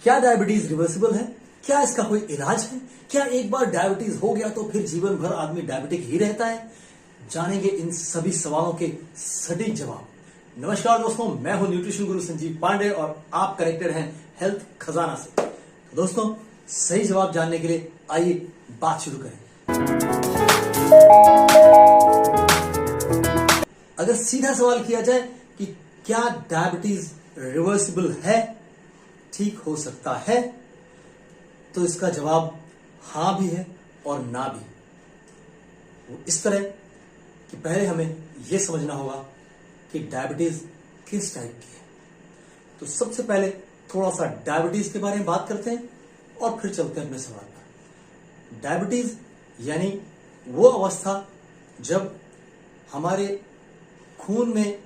क्या diabetes reversible है? क्या इसका कोई इलाज है? क्या एक बार डायबिटीज हो गया तो फिर जीवन भर आदमी डायबिटिक ही रहता है? जानेंगे इन सभी सवालों के सटीक जवाब। नमस्कार दोस्तों, मैं हूं न्यूट्रिशन गुरु संजीव पांडे और आप कनेक्टेड हैं हेल्थ खजाना से। तो दोस्तों, सही जवाब जानने के लिए आइए बात शुरू करें। अगर सीधा सवाल किया जाए कि क्या डायबिटीज रिवर्सिबल है, ठीक हो सकता है, तो इसका जवाब हां भी है और ना भी। वो इस तरह कि पहले हमें यह समझना होगा कि डायबिटीज किस टाइप की है। तो सबसे पहले थोड़ा सा डायबिटीज के बारे में बात करते हैं और फिर चलते हैं अपने सवाल पर। डायबिटीज यानी वो अवस्था जब हमारे खून में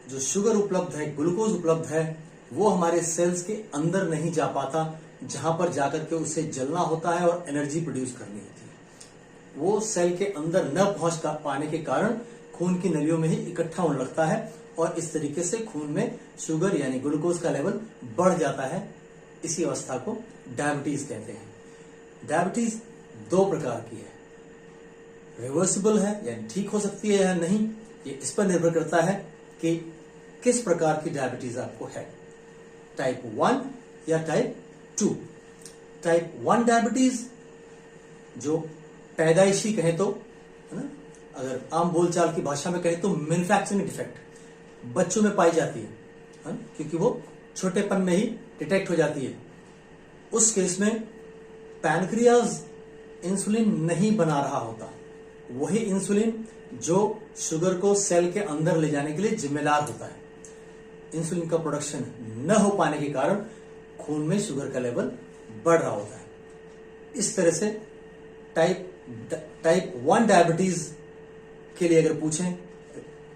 जो शुगर उपलब्ध है, ग्लूकोज उपलब्ध है, वो हमारे सेल्स के अंदर नहीं जा पाता, जहां पर जाकर के उसे जलना होता है और एनर्जी प्रोड्यूस करनी होती है। वो सेल के अंदर न पहुंच पाने के कारण खून की नलियों में ही इकट्ठा होने लगता है और इस तरीके से खून में शुगर यानी ग्लूकोज का लेवल बढ़ जाता है। इसी अवस्था को डायबिटीज कहते हैं। डायबिटीज दो प्रकार की है, रिवर्सिबल है यानी ठीक हो सकती है या नहीं, ये इस पर निर्भर करता है कि किस प्रकार की डायबिटीज आपको है, टाइप 1 या टाइप 2। टाइप 1 डायबिटीज जो पैदाइशी कहें तो, है ना, अगर आम बोलचाल की भाषा में कहें तो मैन्युफैक्चरिंग डिफेक्ट बच्चों में पाई जाती है, क्योंकि वो छोटेपन में ही डिटेक्ट हो जाती है। उस केस में पैनक्रियाज इंसुलिन नहीं बना रहा होता, वही इंसुलिन जो शुगर को सेल के अंदर ले जाने के लिए जिम्मेदार होता है। इंसुलिन का प्रोडक्शन न हो पाने के कारण खून में शुगर का लेवल बढ़ रहा होता है। इस तरह से टाइप 1 डायबिटीज के लिए अगर पूछें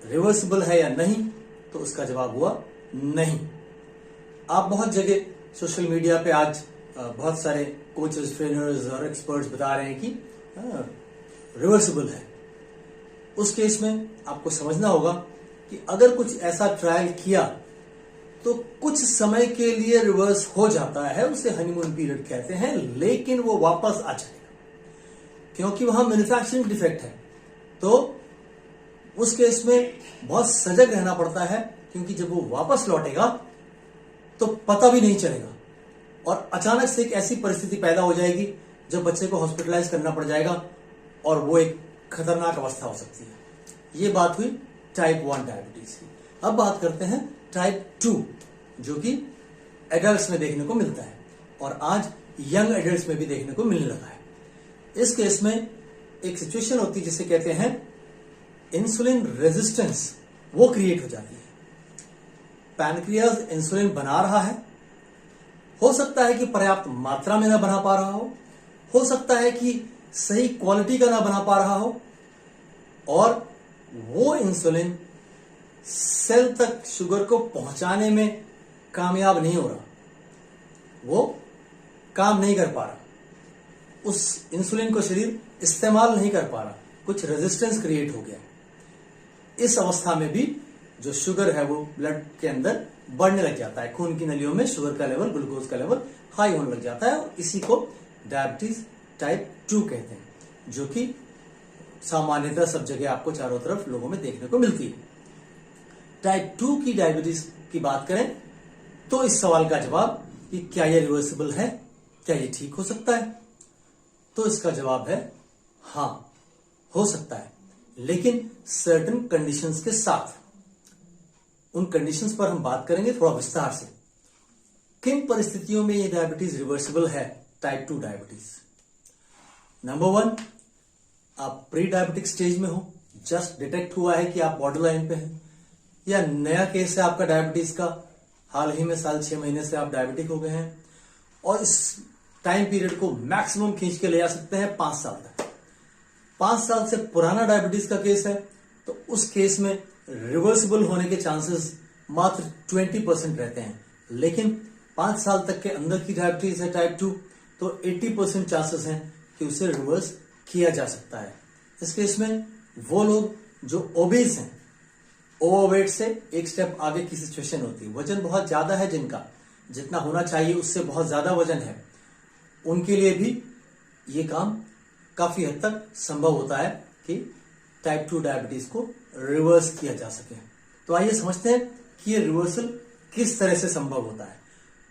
रिवर्सिबल है या नहीं, तो उसका जवाब हुआ नहीं। आप बहुत जगह सोशल मीडिया पे आज बहुत सारे कोचेस, ट्रेनर्स और एक्सपर्ट्स बता रहे हैं कि रिवर्सिबल है। उस केस में आपको समझना होगा कि अगर कुछ ऐसा ट्रायल किया तो कुछ समय के लिए रिवर्स हो जाता है, उसे हनीमून पीरियड कहते हैं, लेकिन वो वापस आ जाएगा क्योंकि वहां मैन्युफैक्चरिंग डिफेक्ट है। तो उस केस में बहुत सजग रहना पड़ता है, क्योंकि जब वो वापस लौटेगा तो पता भी नहीं चलेगा और अचानक से एक ऐसी परिस्थिति पैदा हो जाएगी जब बच्चे को हॉस्पिटलाइज करना पड़ जाएगा और वो एक खतरनाक अवस्था हो सकती है। ये बात हुई टाइप 1 डायबिटीज की। अब बात करते हैं टाइप 2, जो कि एडल्ट्स में देखने को मिलता है और आज यंग एडल्ट्स में भी देखने को मिलने लगा है। इस केस में एक सिचुएशन होती है जिसे कहते हैं इंसुलिन रेजिस्टेंस, वो क्रिएट हो जाती है। पैनक्रियाज इंसुलिन बना रहा है, हो सकता है कि पर्याप्त मात्रा में ना बना पा रहा हो सकता है कि सही क्वालिटी का ना बना पा रहा हो, और वो इंसुलिन सेल तक शुगर को पहुंचाने में कामयाब नहीं हो रहा, वो काम नहीं कर पा रहा, उस इंसुलिन को शरीर इस्तेमाल नहीं कर पा रहा, कुछ रेजिस्टेंस क्रिएट हो गया। इस अवस्था में भी जो शुगर है वो ब्लड के अंदर बढ़ने लग जाता है, खून की नलियों में शुगर का लेवल, ग्लूकोज का लेवल हाई होने लग जाता है और इसी को डायबिटीज टाइप 2 कहते हैं, जो कि सामान्यतः सब जगह आपको चारों तरफ लोगों में देखने को मिलती है। टाइप 2 की डायबिटीज की बात करें तो इस सवाल का जवाब कि क्या यह रिवर्सिबल है, क्या यह ठीक हो सकता है, तो इसका जवाब है हां, हो सकता है, लेकिन सर्टेन कंडीशंस के साथ। उन कंडीशंस पर हम बात करेंगे थोड़ा विस्तार से। किन परिस्थितियों में यह डायबिटीज रिवर्सिबल है, टाइप 2 डायबिटीज? नंबर 1, आप प्री डायबिटिक स्टेज में हो, जस्ट डिटेक्ट हुआ है कि आप बॉर्डर लाइन पे हैं, या नया केस है आपका डायबिटीज का, हाल ही में साल 6 महीने से आप डायबिटिक हो गए हैं और इस टाइम पीरियड को मैक्सिमम खींच के ले जा सकते हैं 5 साल तक। 5 साल से पुराना डायबिटीज का केस है तो उस केस में रिवर्सिबल होने के चांसेस मात्र 20% रहते हैं, लेकिन 5 साल तक के अंदर की डायबिटीज है टाइप 2 तो 80% चांसेस हैं कि उसे रिवर्स किया जा सकता है। इस केस में वो लोग जो ओबीज हैं, ओवरवेट से एक स्टेप आगे की सिचुएशन होती है, वजन बहुत ज्यादा है जिनका, जितना होना चाहिए उससे बहुत ज्यादा वजन है, उनके लिए भी ये काम काफी हद तक संभव होता है कि टाइप 2 डायबिटीज को रिवर्स किया जा सके। तो आइए समझते हैं कि ये रिवर्सल किस तरह से संभव होता है।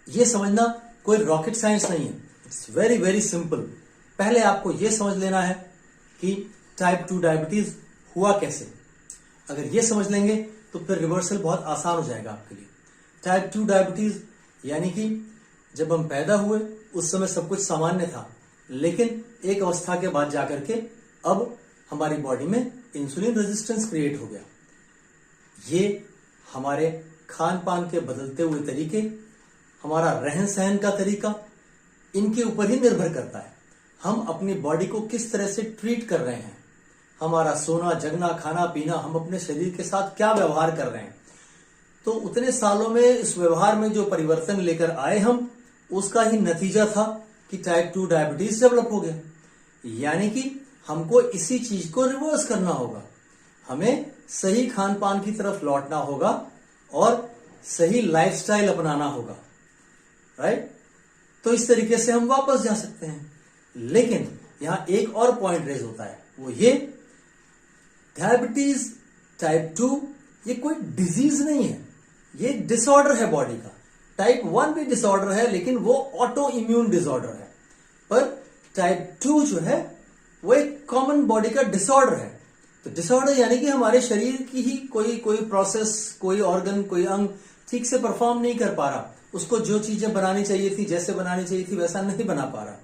ये समझना कोई रॉकेट साइंस नहीं है, इट्स वेरी वेरी सिंपल। पहले आपको ये समझ लेना है कि टाइप 2 डायबिटीज हुआ कैसे। अगर ये समझ लेंगे तो फिर रिवर्सल बहुत आसान हो जाएगा आपके लिए। टाइप 2 डायबिटीज यानी कि जब हम पैदा हुए उस समय सब कुछ सामान्य था, लेकिन एक अवस्था के बाद जाकर के अब हमारी बॉडी में इंसुलिन रेजिस्टेंस क्रिएट हो गया। ये हमारे खान पान के बदलते हुए तरीके, हमारा रहन सहन का तरीका, इनके ऊपर ही निर्भर करता है हम अपनी बॉडी को किस तरह से ट्रीट कर रहे हैं। हमारा सोना जगना खाना पीना, हम अपने शरीर के साथ क्या व्यवहार कर रहे हैं। तो उतने सालों में इस व्यवहार में जो परिवर्तन लेकर आए हम, उसका ही नतीजा था कि टाइप 2 डायबिटीज डेवलप हो गया। यानी कि हमको इसी चीज को रिवर्स करना होगा, हमें सही खान पान की तरफ लौटना होगा और सही लाइफस्टाइल अपनाना होगा, राइट। तो इस तरीके से हम वापस जा सकते हैं। लेकिन यहां एक और पॉइंट रेज होता है, वो ये डायबिटीज टाइप 2 ये कोई डिजीज नहीं है, ये डिसऑर्डर है बॉडी का। टाइप 1 भी डिसऑर्डर है, लेकिन वो ऑटो इम्यून डिसऑर्डर है। पर टाइप 2 जो है वो एक कॉमन बॉडी का डिसऑर्डर है। तो डिसऑर्डर यानी कि हमारे शरीर की ही कोई प्रोसेस, कोई ऑर्गन, कोई अंग ठीक से परफॉर्म नहीं कर पा रहा, उसको जो चीजें बनानी चाहिए थी, जैसे बनानी चाहिए थी वैसा नहीं बना पा रहा।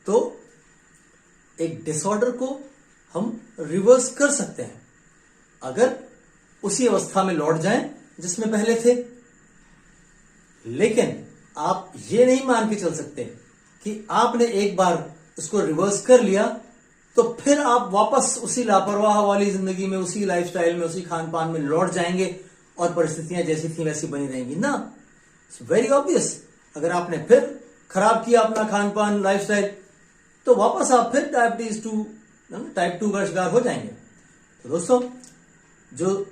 तो एक डिसऑर्डर को हम रिवर्स कर सकते हैं अगर उसी अवस्था में लौट जाएं जिसमें पहले थे। लेकिन आप ये नहीं मान के चल सकते कि आपने एक बार उसको रिवर्स कर लिया तो फिर आप वापस उसी लापरवाह वाली जिंदगी में, उसी लाइफस्टाइल में, उसी खान पान में लौट जाएंगे और परिस्थितियां जैसी थी वैसी बनी रहेंगी ना। It's very obvious. अगर आपने फिर खराब किया अपना खान पान लाइफस्टाइल तो वापस आप फिर टाइप 2 का शिकार हो जाएंगे। तो दोस्तों, जो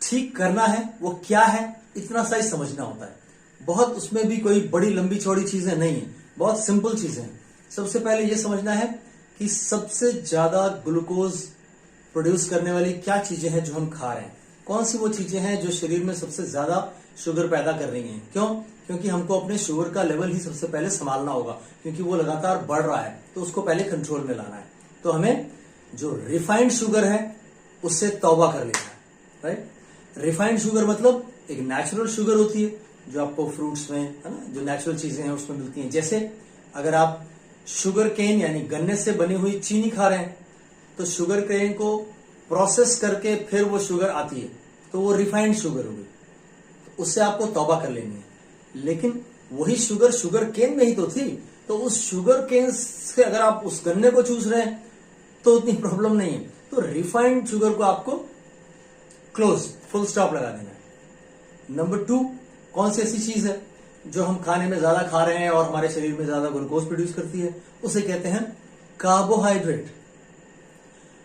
ठीक करना है वो क्या है, इतना सा ही समझना होता है। बहुत उसमें भी कोई बड़ी लंबी चौड़ी चीजें नहीं है, बहुत सिंपल चीजें हैं। सबसे पहले ये समझना है कि सबसे ज्यादा ग्लूकोज प्रोड्यूस करने वाली क्या चीजें हैं जो हम खा रहे हैं, कौन सी वो चीजें हैं जो शरीर में सबसे ज्यादा शुगर पैदा कर रही हैं। क्यों? क्योंकि हमको अपने शुगर का लेवल ही सबसे पहले संभालना होगा, क्योंकि वो लगातार बढ़ रहा है, तो उसको पहले कंट्रोल में लाना है। तो हमें जो रिफाइंड शुगर है उससे तौबा कर लेना है, राइट। रिफाइंड शुगर मतलब एक नेचुरल शुगर होती है जो आपको फ्रूट्स में, है ना, जो नेचुरल चीजें हैं उसमें मिलती हैं। जैसे अगर आप शुगर केन यानी गन्ने से बनी हुई चीनी खा रहे हैं तो शुगर केन को प्रोसेस करके फिर वो शुगर आती है, तो वो रिफाइंड शुगर होगी, तो उससे आपको तौबा कर लेनी है। लेकिन वही शुगर केन में ही तो थी, तो उस शुगर केन से अगर आप उस गन्ने को चूस रहे हैं तो उतनी प्रॉब्लम नहीं है। तो रिफाइंड शुगर को आपको क्लोज, फुल स्टॉप लगा देना है। नंबर 2, कौन सी ऐसी चीज है जो हम खाने में ज्यादा खा रहे हैं और हमारे शरीर में ज्यादा ग्लूकोज प्रोड्यूस करती है? उसे कहते हैं कार्बोहाइड्रेट।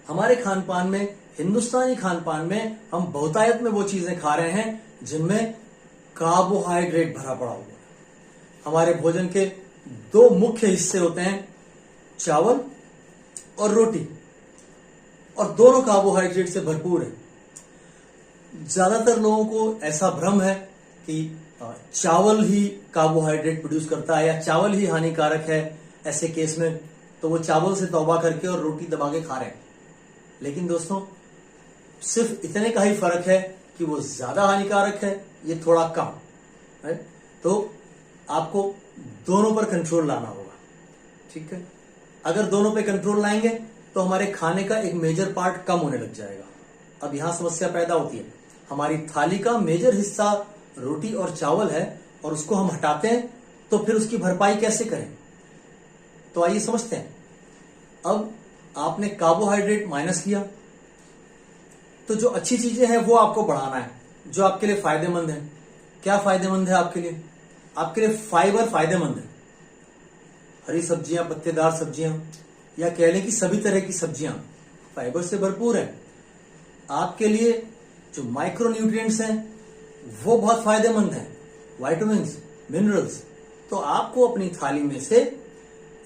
हमारे खान पान में, हिंदुस्तानी खान पान में, हम बहुतायत में वो चीजें खा रहे हैं जिनमें कार्बोहाइड्रेट भरा पड़ा हुआ है। हमारे भोजन के 2 मुख्य हिस्से होते हैं, चावल और रोटी, और दोनों कार्बोहाइड्रेट से भरपूर है। ज्यादातर लोगों को ऐसा भ्रम है कि चावल ही कार्बोहाइड्रेट प्रोड्यूस करता है या चावल ही हानिकारक है। ऐसे केस में तो वो चावल से तौबा करके और रोटी दबा के खा रहे हैं। लेकिन दोस्तों, सिर्फ इतने का ही फर्क है कि वो ज्यादा हानिकारक है, ये थोड़ा कम है। तो आपको दोनों पर कंट्रोल लाना होगा, ठीक है। अगर दोनों पे कंट्रोल लाएंगे तो हमारे खाने का एक मेजर पार्ट कम होने लग जाएगा। अब यहां समस्या पैदा होती है, हमारी थाली का मेजर हिस्सा रोटी और चावल है और उसको हम हटाते हैं, तो फिर उसकी भरपाई कैसे करें? तो आइए समझते हैं। अब आपने कार्बोहाइड्रेट माइनस किया, तो जो अच्छी चीजें हैं वो आपको बढ़ाना है, जो आपके लिए फायदेमंद है। क्या फायदेमंद है आपके लिए? आपके लिए फाइबर फायदेमंद है। हरी सब्जियां, पत्तेदार सब्जियां, या कह लें कि सभी तरह की सब्जियां फाइबर से भरपूर है। आपके लिए जो माइक्रो न्यूट्रिएंट्स हैं वो बहुत फायदेमंद हैं, विटामिन्स, मिनरल्स, तो आपको अपनी थाली में से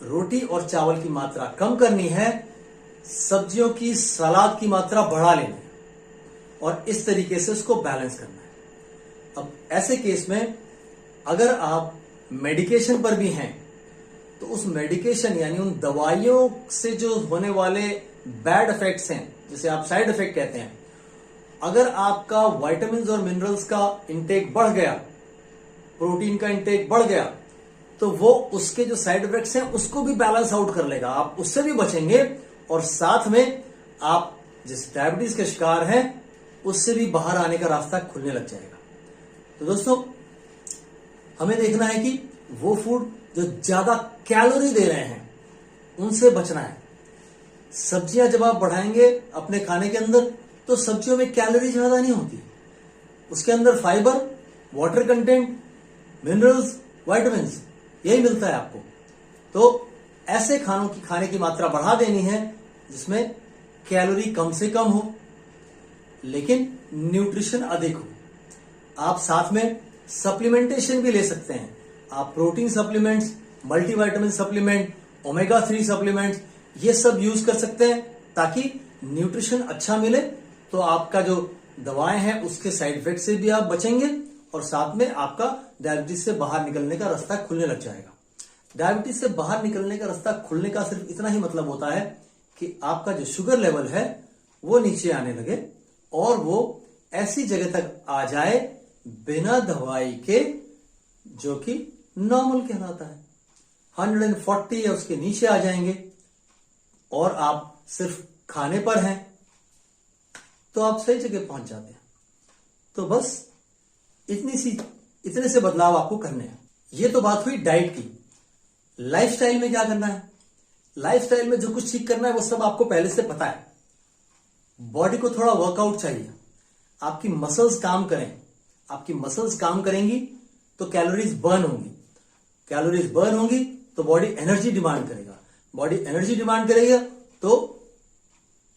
रोटी और चावल की मात्रा कम करनी है, सब्जियों की, सलाद की मात्रा बढ़ा लेनी है और इस तरीके से उसको बैलेंस करना है। अब ऐसे केस में अगर आप मेडिकेशन पर भी हैं तो उस मेडिकेशन यानी उन दवाइयों से जो होने वाले बैड इफेक्ट्स हैं, जिसे आप साइड इफेक्ट कहते हैं, अगर आपका विटामिन्स और मिनरल्स का इंटेक बढ़ गया, प्रोटीन का इंटेक बढ़ गया, तो वो उसके जो साइड इफेक्ट्स हैं उसको भी बैलेंस आउट कर लेगा, आप उससे भी बचेंगे और साथ में आप जिस डायबिटीज के शिकार हैं उससे भी बाहर आने का रास्ता खुलने लग जाएगा। तो दोस्तों, हमें देखना है कि वो फूड जो ज्यादा कैलोरी दे रहे हैं उनसे बचना है। सब्जियां जब आप बढ़ाएंगे अपने खाने के अंदर तो सब्जियों में कैलोरी ज्यादा नहीं होती, उसके अंदर fibre, water content, minerals, vitamins यही मिलता है आपको। तो ऐसे खानों की खाने की मात्रा बढ़ा देनी है जिसमें कैलोरी कम से कम हो लेकिन न्यूट्रिशन अधिक हो। आप साथ में सप्लीमेंटेशन भी ले सकते हैं। आप protein supplements, multivitamin supplement, omega 3 supplements ये सब यूज कर सकते हैं ताकि न्यूट्रिशन अच्छा मिले, तो आपका जो दवाएं हैं उसके साइड इफेक्ट से भी आप बचेंगे और साथ में आपका डायबिटीज से बाहर निकलने का रास्ता खुलने लग जाएगा। डायबिटीज से बाहर निकलने का रास्ता खुलने का सिर्फ इतना ही मतलब होता है कि आपका जो शुगर लेवल है वो नीचे आने लगे और वो ऐसी जगह तक आ जाए बिना दवाई के जो कि नॉर्मल कहलाता है। 140 या उसके नीचे आ जाएंगे और आप सिर्फ खाने पर हैं तो आप सही जगह पहुंच जाते हैं। तो बस इतने से बदलाव आपको करने हैं। ये तो बात हुई डाइट की। लाइफस्टाइल में क्या करना है? लाइफस्टाइल में जो कुछ ठीक करना है वो सब आपको पहले से पता है। बॉडी को थोड़ा वर्कआउट चाहिए, आपकी मसल्स काम करें। आपकी मसल्स काम करेंगी तो कैलोरीज बर्न होंगी, कैलोरीज बर्न होंगी तो बॉडी एनर्जी डिमांड करेगा, बॉडी एनर्जी डिमांड करेगा तो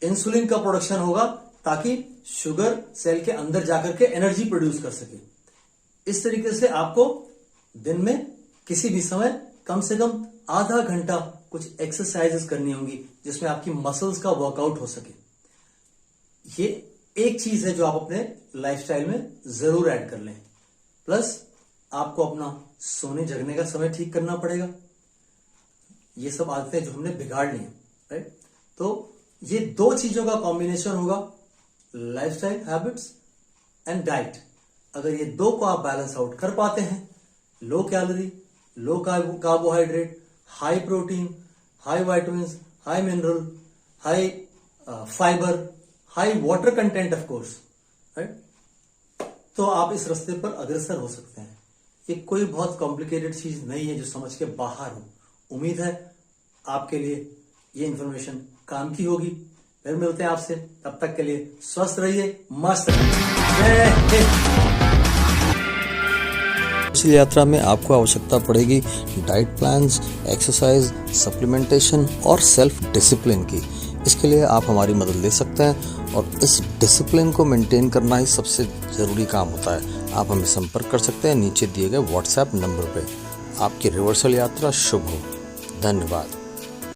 इंसुलिन का प्रोडक्शन होगा ताकि शुगर सेल के अंदर जाकर के एनर्जी प्रोड्यूस कर सके। इस तरीके से आपको दिन में किसी भी समय कम से कम आधा घंटा कुछ एक्सरसाइजेस करनी होंगी जिसमें आपकी मसल्स का वर्कआउट हो सके। ये एक चीज है जो आप अपने लाइफस्टाइल में जरूर ऐड कर लें। प्लस आपको अपना सोने जगने का समय ठीक करना पड़ेगा। ये सब आदतें जो हमने बिगाड़ ली हैं, राइट? तो ये दो चीजों का कॉम्बिनेशन होगा, लाइफस्टाइल हैबिट्स एंड डाइट। अगर ये दो को आप बैलेंस आउट कर पाते हैं, low calorie, low carbohydrate, high protein, high vitamins, high mineral, high fibre, high water content of course, right? तो आप इस रास्ते पर अग्रसर हो सकते हैं। ये कोई बहुत कॉम्प्लिकेटेड चीज नहीं है जो समझ के बाहर हो। उम्मीद है आपके लिए ये इंफॉर्मेशन काम की होगी। फिर मिलते हैं आपसे, तब तक के लिए स्वस्थ रहिए, मस्त रहिए। इस यात्रा में आपको आवश्यकता पड़ेगी डाइट प्लान्स, एक्सरसाइज, सप्लीमेंटेशन और सेल्फ डिसिप्लिन की। इसके लिए आप हमारी मदद ले सकते हैं और इस डिसिप्लिन को मेंटेन करना ही सबसे ज़रूरी काम होता है। आप हमें संपर्क कर सकते हैं नीचे दिए गए व्हाट्सएप नंबर पे। आपकी रिवर्सल यात्रा शुभ हो। धन्यवाद।